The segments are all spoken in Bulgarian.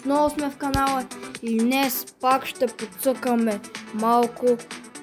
отново сме в канала и днес пак ще подцъкаме малко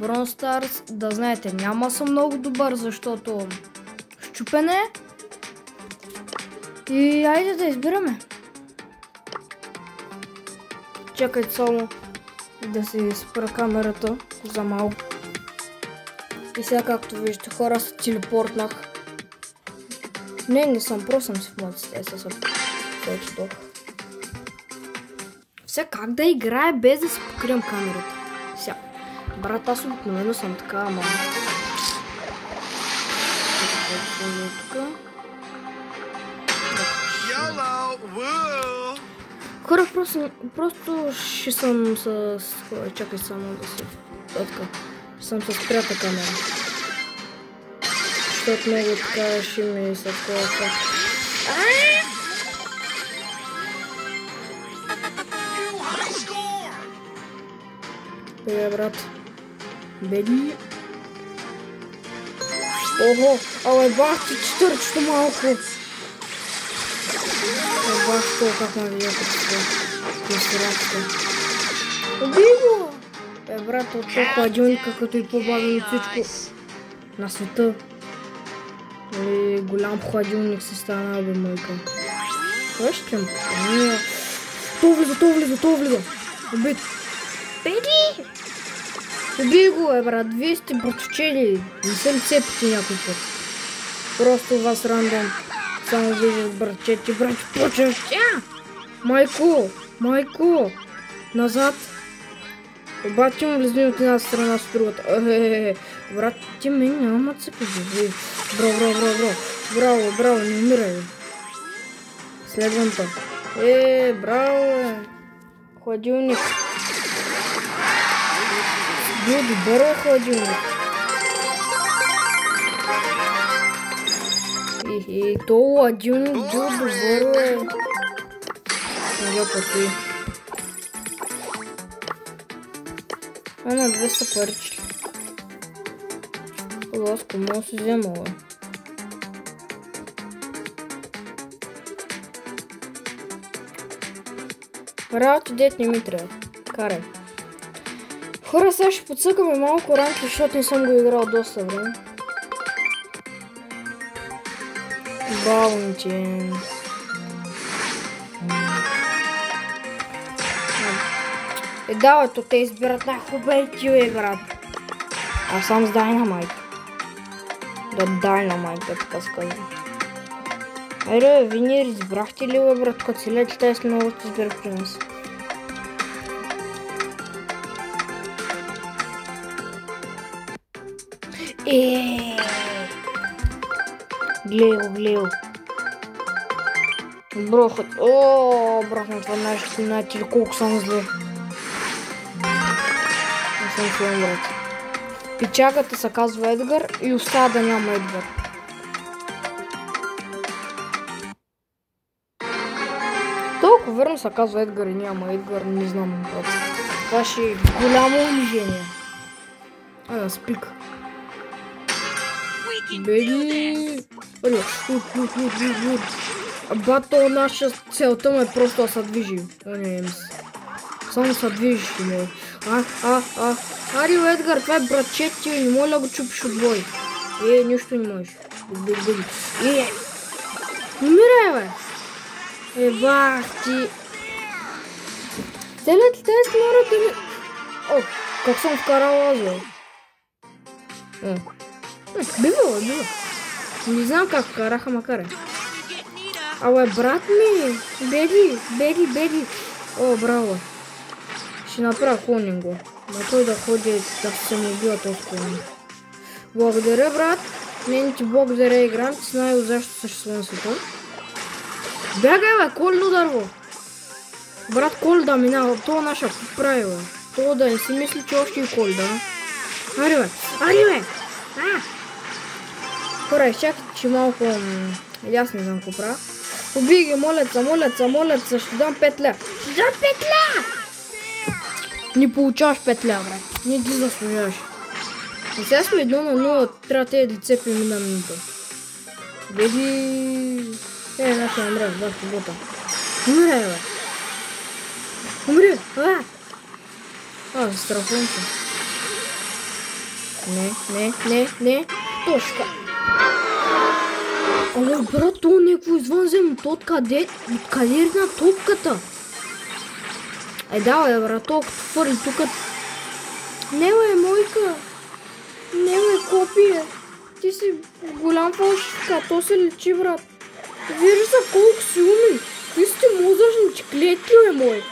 Brawl Stars. Да знаете, няма съм много добър, защото щупене. И айде да избираме. Чакайте само да си спра камерата за малко. И сега, както виждате, хора, се телепортнах. Не съм, просто съм си в моята стая с тук. Сега как да играе без да си покрием камерата? Сега, брат, аз обикновено съм така, ама... Хора, просто ще съм с... Чакай само да се... Така. Съм с прята камера. Защото много така ще ми се такова. Бе, брат. Беди. Ого, але бах ти четвърчето малко. Бах това как ме видя като Уби го! Бе, брат, от това хладилника, като и по-бавен от всичко на света. И голям хладилник се стана, бе, майка. Това ще им покажа. То влиза. Убит. Беди! Уби го, бе, брат. Вие сте братовчели. Не съм цепите някой път. Просто вас рандом. Само виждат братчети. Брат, почваш. Майко! Назад. Обаче му влезли от една страна с другата. Брат, ти мен няма цепи. Браво, не умирай. Следвам те. Браво, хладилник. Бил добър, хладилник. То хладилник бил добър, Я пъти. На 200 парички. Ласко, мога да се взема, бе. Работи дет не ми трябва. Карай. Хора, сега ще подсъкаме малко ранки, защото не съм го играл доста време. Баунти. Давай, то те избират най-хубавите, брат. Аз съм с Dynamite. Dynamite, така сказвам. Айде, ви не разбрахте ли, брат, като си лети, те с много ще избират при нас. Гледай го. Брохът. Брат, на това знаете ли колко съм зле. Не съм филм, брат. Пичагата се казва Едгар и остава да няма Едгар. Толкова верно се казва Едгар и няма Едгар, не знам, брат. Това ще е голямо унижение. Спик. Беги! Бато, наша целта му е просто да се движи. Само се движиш, ме. Арио, Едгар, това е братчет ти, не може да го чупиш от бой. Нищо не можеш. Умирай, бе! Бах ти! Целият ли тези хора ми... Как съм вкарал аз, бе? Бива. Не знам как вкараха, макар. Брат ми! Беди! Браво! Ще направя клонинго. Но той да ходи да се му убива този клонинг. Благодаря, брат. Не ти благодаря, играм. Ти знае защо съществува на света. Бягай, бе! Колно дърво! Брат, Кол да минава. Това наша прави, бе. Това да не си мисли, че още и Кол, да. Ари, бе! Хора, изчакайте, че малко... Аз не знам какво правя. Убий ги, молят се, ще дам 5 ля. Не получаваш 5 ля, брат. Не ти заслужаваш. И сега сме 1 на 0, трябва тези да цепим на минута. Беги... нашия Андрея, бахте бота. Умре, бе. Застрахувам се. Не. Точка. Абе, брат, то някакво извънземно. То откъде на топката? Давай, брат, то като фърли тук. Не, бе, мойка. Не, бе, копие. Ти си голям фалшификат, то се лечи, брат. Вижда са колко си умен. Какви сте мозъчни клетки, бе, мой.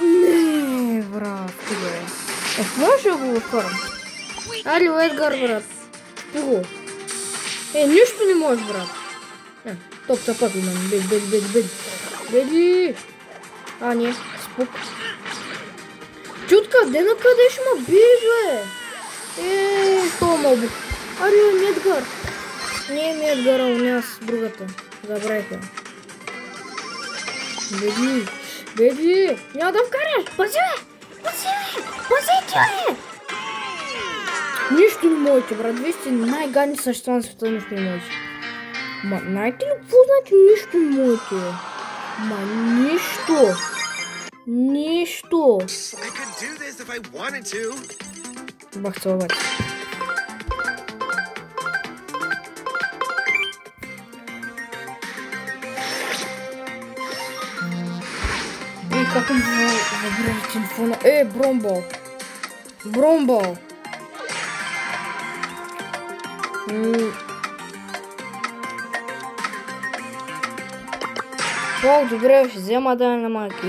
Не, брат, бе. Може да го вкарам. Али, Едгар, брат. Пого. Нищо не можеш, брат. Топца пак имам. Беди. Не, спук. Ти откъде на къде ще ме биеш, бе? Това мобу. Али, Едгар. Не, Едгар, а у нас другата. Забравиха. Беди. Няма да вкараш. Пази, бе. Нищо не можете, брат. Вие сте най-гадни същества на света, нищо не можете. Знаете ли какво значи нищо не можете? Нищо. Бах целовать. Как он забрал телефона? Бромбал. Добре, ще взема да на малки.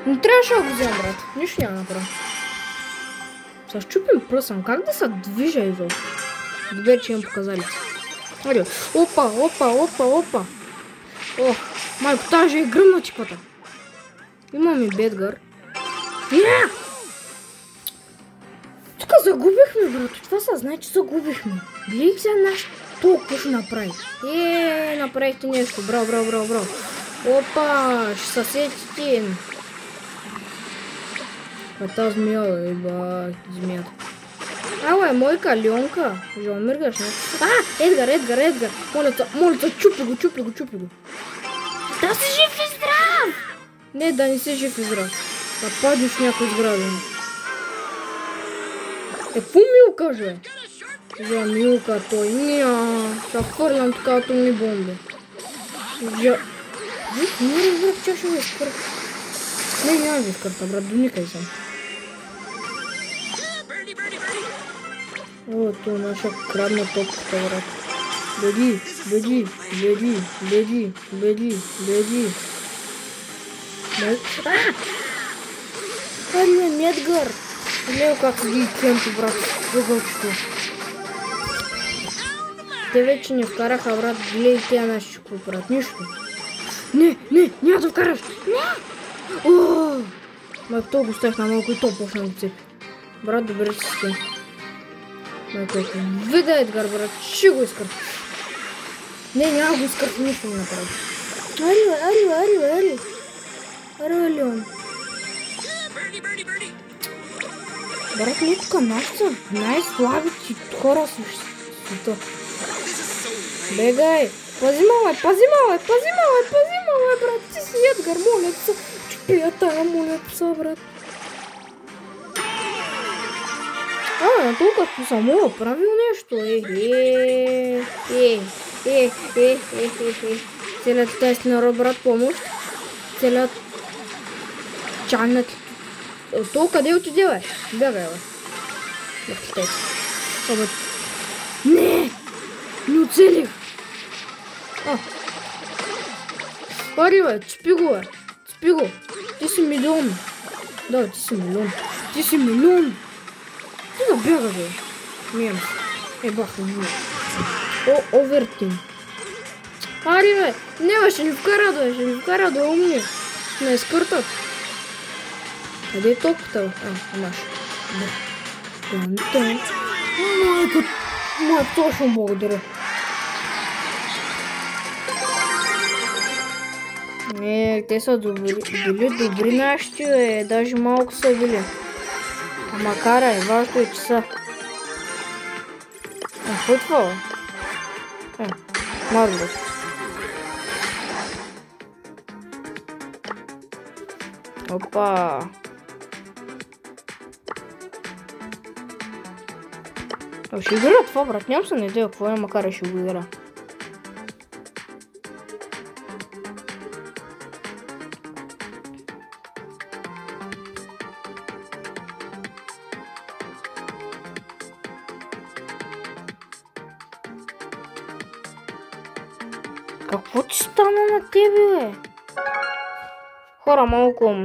Не трябваше да го взема, брат. Нищо няма направя. Са щупим пръсъм. Как да се движа изобщо? Добре, че имам показалици. Айде. Опа. Майко, тази е гръмна чипата. Имаме Бедгар. Тук загубихме, брат. Това се знае, че загубихме. Гледах сега наш толкова ще направи. Направихте нещо. Браво. Опа, ще се сетите. Това змия, змията. Мойка, Леонка. Миргаш, не? Едгар. Моля те, чупи го. Да си жив и здрав! Не, да не си жив и здрав. Да паднеш някой сграда. Какво Милка, бе? За Милка той. Ще хвърлям така атомни бомби. Не разбрах, че ще го изкърта. Няма да изкърта, брат, доникай съм. То наша крадна топката, брат. Беди. Али, Едгар. Гледай как се ги кемпи, брат. Въгълчето. Те вече не вкараха, брат. Гледай тя наши какво правят. Нищо. Не, няма да вкараш. Не! То го ставих на малко и то почна да цепи. Брат, добре, че си. Вида, Едгар, брат. Ще го изкърта. Не, няма го изкърта. Нищо не направи. Ари. Леон. Брат, не тук нашите най-слабите хора в света. Бегай! Пази малай, брат! Ти си Едгар, моля се! Чупия тая, моля се, брат! Толкова само правил нещо. Целият тест народ, брат, помощ. Целият чанът. То къде отиде, бе? Бягай, бе. Не оцелих. Пари, бе, спи го. Ти си милион. Да, ти си милион. Ти да бяга, бе. Мием. Баха, овертим. Ари, бе. Не, бе, ще ни вкара, да умни. Не изкъртат. Къде е топката, бе? Наш. Майко, точно благодаря. Те са били добри нашите, бе. Даже малко са били. Ама карай, важно е, че са. Какво е това, бе? Марго. Опа. Ще игра това, брат. Нямам се идея какво е, макар и ще го игра. Какво ти стана на тебе, бе? Хора, малко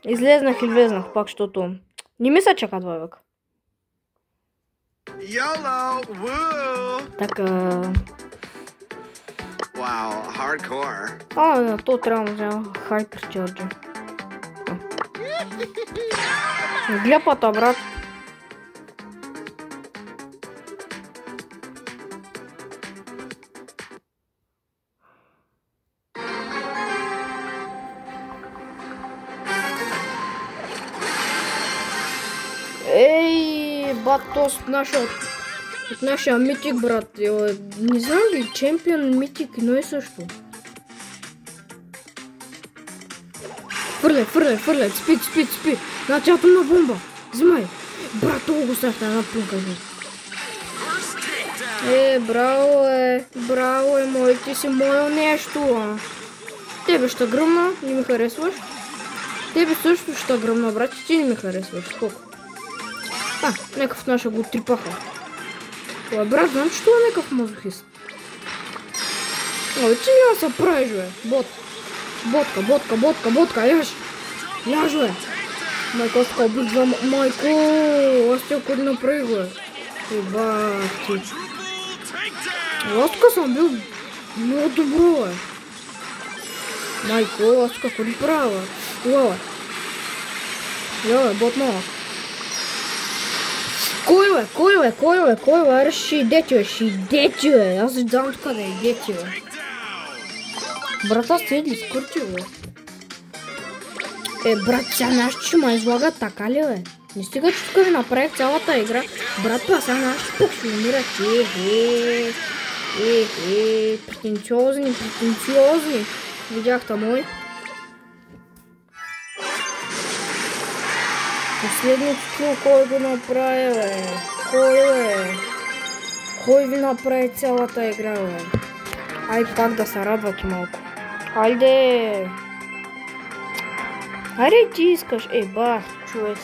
излезнах и влезнах пак, защото не ми се чака 2 века. YOLO! Woo! Така... Wow, hardcore. То трябва да взема хайперчарджа. Глепата, брат. Ей, бат, то от нашия митик, брат. Не знам ли, чемпион митик, но и също. Фърляй, спи. Значи атомна бомба. Взимай. Брат, това го ставя една пунка. Браво е, мой, ти си моя нещо. Тебе ще гръмна, не ми харесваш. Тебе също ще гръмна, брат, ти не ми харесваш. Колко? Некъв наша го трипаха. Брат, знам, че това е некъв мазохист. Ти няма се правиш, бе. Ботка, яж, бе. Майко, аз така обидвам. Майко, аз ти ако да направих, бе. Бати. Аз така съм бил много добро, бе. Майко, аз какво ли правя, бе. Бот малък. Кой бе? Аре, ще идете, бе. Аз знам тук да идете, бе. Брат, аз те ли скърти, бе. Брат, сега наш ще ме излага така ли, бе? Не стига, че тук ви направих цялата игра. Брат, това сега наш пък ще умират. Претенциозни. Видяхте мой. Последното, кой го направи, бе? Кой ви направи цялата игра, бе? Ай, пак да се радвате малко. Айде! Айде, ти искаш. Бах, човек.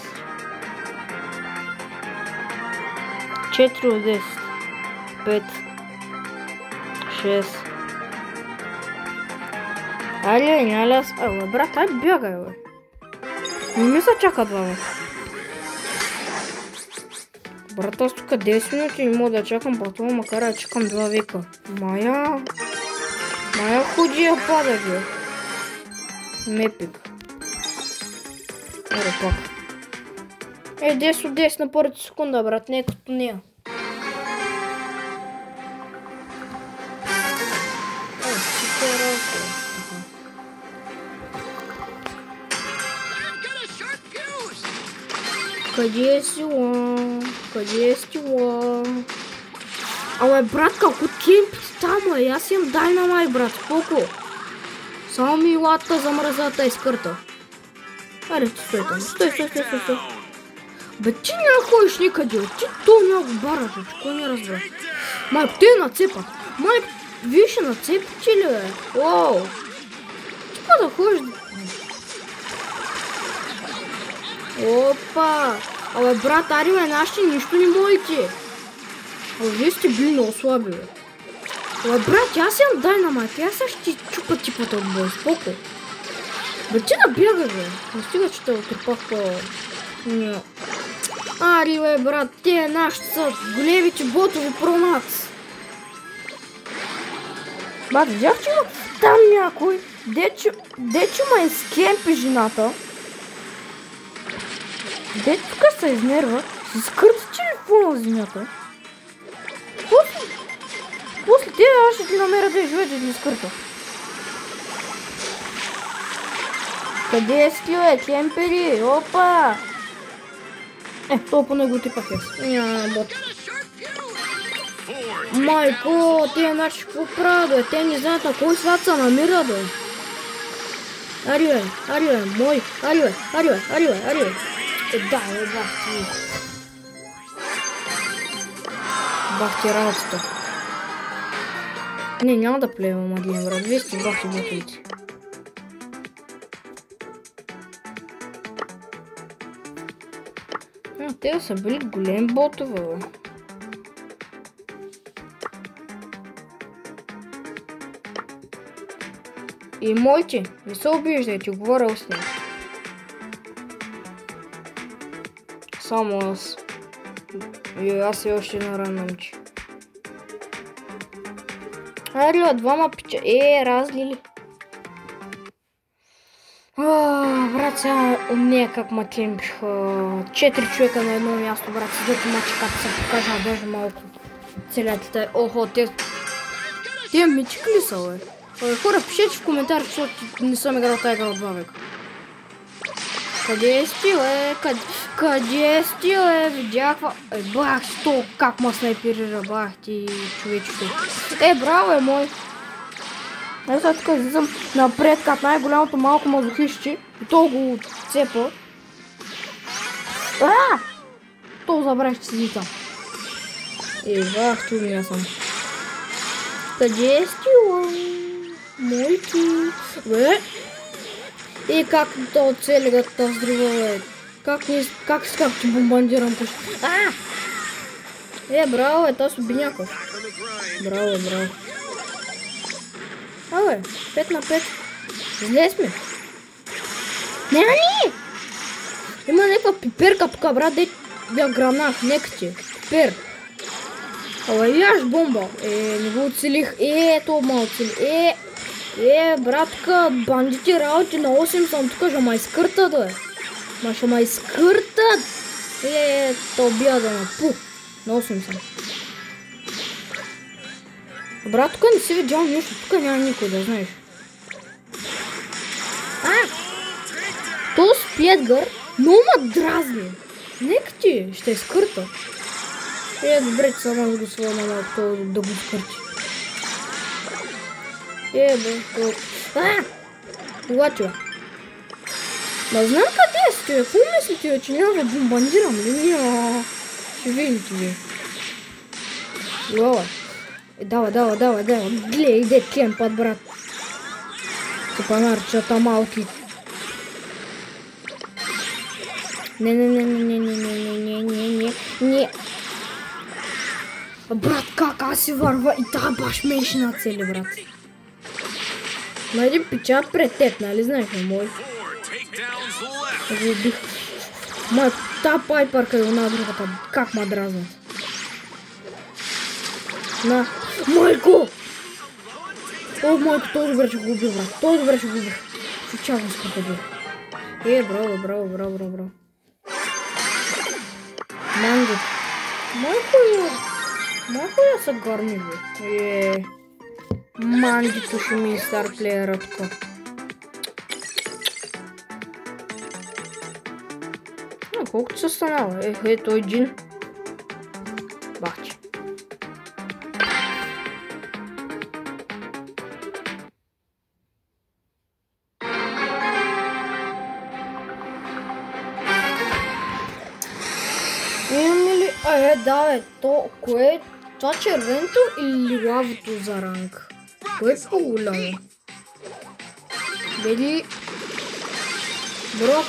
4 от 10. 5. 6. Айде, няма аз. Брат, ай бягай, бе. Не ми се чака 2 века. Брат, аз тук 10 минути не мога да чакам по това, макар да чакам 2 века. Мая ходи я пада, бе. Мепик. Аре пак. 10 от 10 на първата секунда, брат, не е като нея. Къде си, Абе, брат, како кемпите там, аз имам дайнамайт, брат, колко? Само ми лата замръзата и скърта. Аре, ти стой там, стой. Бе, ти няма ходиш никъде, ти то няма го бараш, кой не разбра. Майко, те нацепат. Майко, виж, нацепите ли, бе? Оу. Ти па да ходиш? Опа! Абе, брат, ари ме, нашите нищо не можете. Абе, вие сте били много слаби, бе. Абе, брат, аз имам дайнамайт, аз ще ти чупа типата от бой, споко. Бе, ти да бягаш, бе. Не стига, че те отрепах по... Ари, бе, брат, те нашите са големите ботови промакс. Бат, видях, че има там някой, дече ма изкемпи жената. Дето тук се изнерва, си скърта телефона на земята. После те аз ще ти намеря да живееш да ти скърта. Къде си, бе, кемпери? Опа! Това по него ти пак аз. Бот. Майко, те наши какво правят, бе? Те не знаят на кой свят се намират, бе. Арио, мой, Арио. Да, бахти работа. Не надо плева, Мадлен, брат, 200 бахти бутылки. Те са били големи ботове. И моите, не се обиждайте, говоря с них. Само аз. И аз и още една рана момче. Айде, двама пича. Разлили. Брат, сега умнее как Матлен биха. 4 човека на едно място, брат. Седят и мачи, как се покажа, даже малко. Целятите. Охо, те мечки ли са, бе? Хора, пишете в коментар, защото не съм играл тази игра от 2 века. Къде сте, бе? Къде сте, бе? Видях бах, сто, как ма снайперира, бах ти, човечето. Браво, мой. Аз сега тук излизам напред, като най-голямото малко мазохище. И то го цепа. То забравих, че седи там. Бах, чудния съм. Къде сте, бе? Мойки. И как то целигат то взрива, бе? Как ти бомбандирам пуш? Браво, то си биняков. Браво. Абе, 5 на 5. Излез ми. Няма ли? Има някаква пиперка тук, брат, де бях гранах, нека ти. Пипер. Яш бомба. Не го оцелих. То ма оцели. Братка, бандити работи на 8 съм тук, ще ма изкъртат, бе. Ще ма изкъртат. То бия да напу. На 8 съм. Брат, тук не си видял нищо, тук няма никой, да знаеш. То Спедгър много ма дразни. Нека ти, ще изкърта. Добре, че само да го сваля на малко, да го скърти. Когато? Не знам къде сте, какво мислите, че няма да бомбандирам ли? Ще видите ви. Давай. Глей, иде кемпът, брат. Тупанарчата малки. Не. Брат, как аз си върва и та баш менши на цели, брат. Найди пича пред теб, нали знаеш, мой? Та пайпърка и она другата, как ма дразнат. Майко! Майко, този добре ще го убил, брат. Чучавам с крокодил. Браво. Мангит. Майко я са горни, бе. Мангито ще ми стар плеера тук. Колкото са станала. Той джин. Бахче. Да, то кое? Това червеното или лавото за ранг? Кое е по-голямо? Бели... Бро,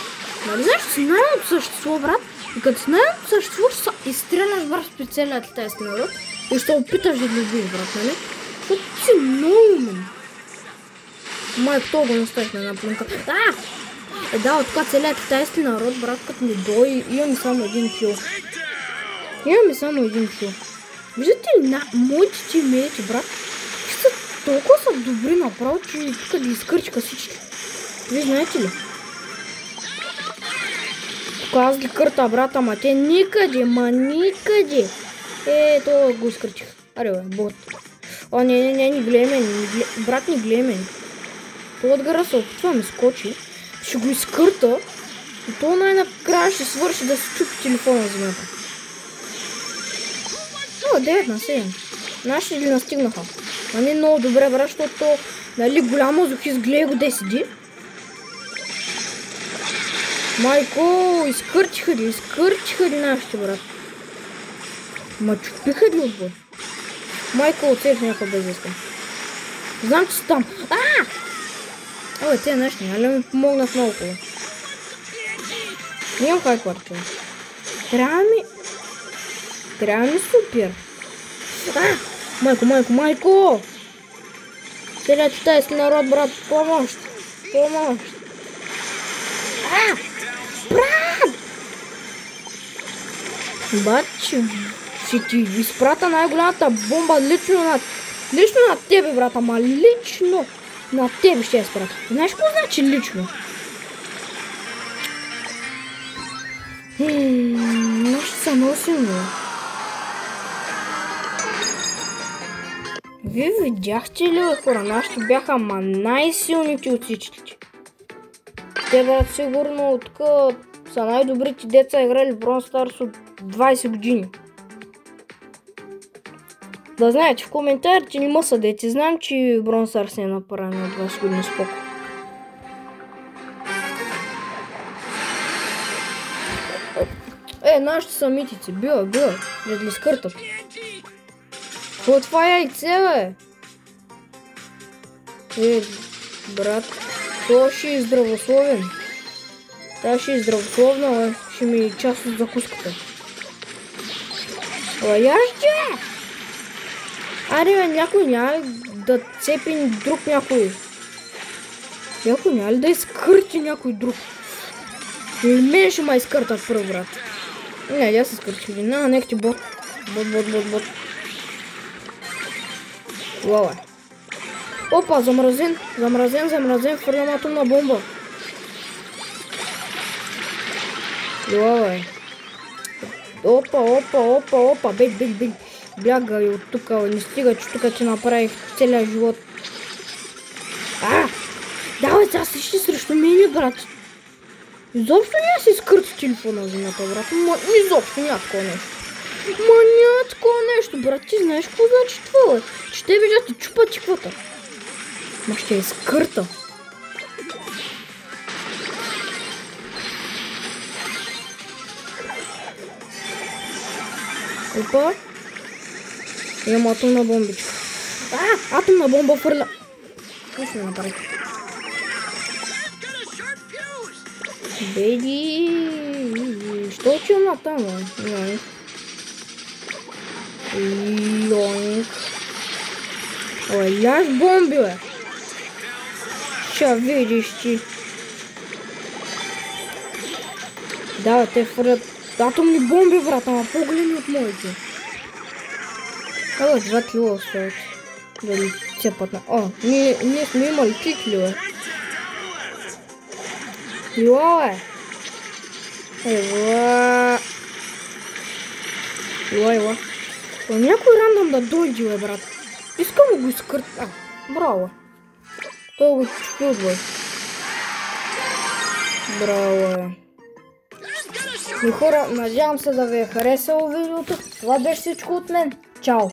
нали знаеш, че най-новото съществува, брат? И като най-новото съществува, ще се изстреляш, брат, специалният китайски народ и ще опиташ да ги убиеш, брат, нали? Защото си много умен. Майко, това го наставих на една плюнка. Да, от тук целият китайски народ, брат, като ми дой, имам само един кил. Виждате ли моите тимейти, брат? Толкова са добри направо, че тук ги изкърчика всички. Вие знаете ли? Тук аз ги кърта, брат, ама те никъде, никъде. Това го изкърчих. Аре, бе, бот. Не гледай мен, брат, не гледай мен. Това отгара се опитва ми скочи. Ще го изкърта. И то най-накрая ще свърши да се чупи телефона на земята. 9 на 7. Нашите ли настигнаха? Не много добре, брат, защото нали голямо зухиз, гледай го де седи. Майко, изкърчиха ли нашите, брат? Ма чупиха ли отбор? Майко, оцелих някакъв без искам. Знам, че си там. Абе, те наши, нали ми помогнат много. Нямам хайпарче. Трябва ми супер. Майко! Целият китайски народ, брат, помощ! Брат! Баче, ще ти изпрата най-голямата бомба лично на тебе, брат, ама лично на тебе ще я изпрата. Знаеш какво значи лично? Нещо са много силно. Вие видяхте ли, хора? Нашите бяха най-силните от всичките. Те, брат, сигурно тук са най-добрите деца играли в Brawl Stars от 20 години. Да знаете, в коментарите не ма съдете. Знам, че Brawl Stars не е направен от 20 години споко. Нашите са митици. Била. Да ги скъртат. Какво това яйце, бе? Брат, това ще е здравословен. Тя ще е здравословна, бе. Ще ми е част от закуската. Яжде! Аре, бе, някой няма да цепи друг някой. Някой няма ли да изкърти някой друг? Или мен ще ма изкъртат първ, брат. Не, я се изкърти. Нека ти бот. Лава. Опа, замразен, фърлям атомна бомба. Лава. Опа, бей. Бягай от тук, не стига, че тук ти направих целия живот. Давай, сега си срещу мене, брат. Изобщо няма си скърти телефона на земята, брат. Изобщо няма такова нещо. Няма такова нещо, брат. Ти знаеш какво значи това, бе? Че те видят ти чупат чеквата. Ма ще е скърта. Опа. Имам атомна бомбичка. Атомна бомба фърля. Какво ще направи? Беди. Що че има там, бе? Йоинг. Ой, ляж бомби, бе. Ща видиш ти. Да, те фърлят атомни бомби, брат, ама по-големи от моите. Ела, 2 кила оставят. Дали цепат на... ние сме имали 3 кила. Ела, бе. Ела. Някой рандом да дойде, бе, брат. Искам да го изкърта. Браво. Той го чупил, бе. Браво. И хора, надявам се да ви е харесало видеото. Това беше всичко от мен. Чао!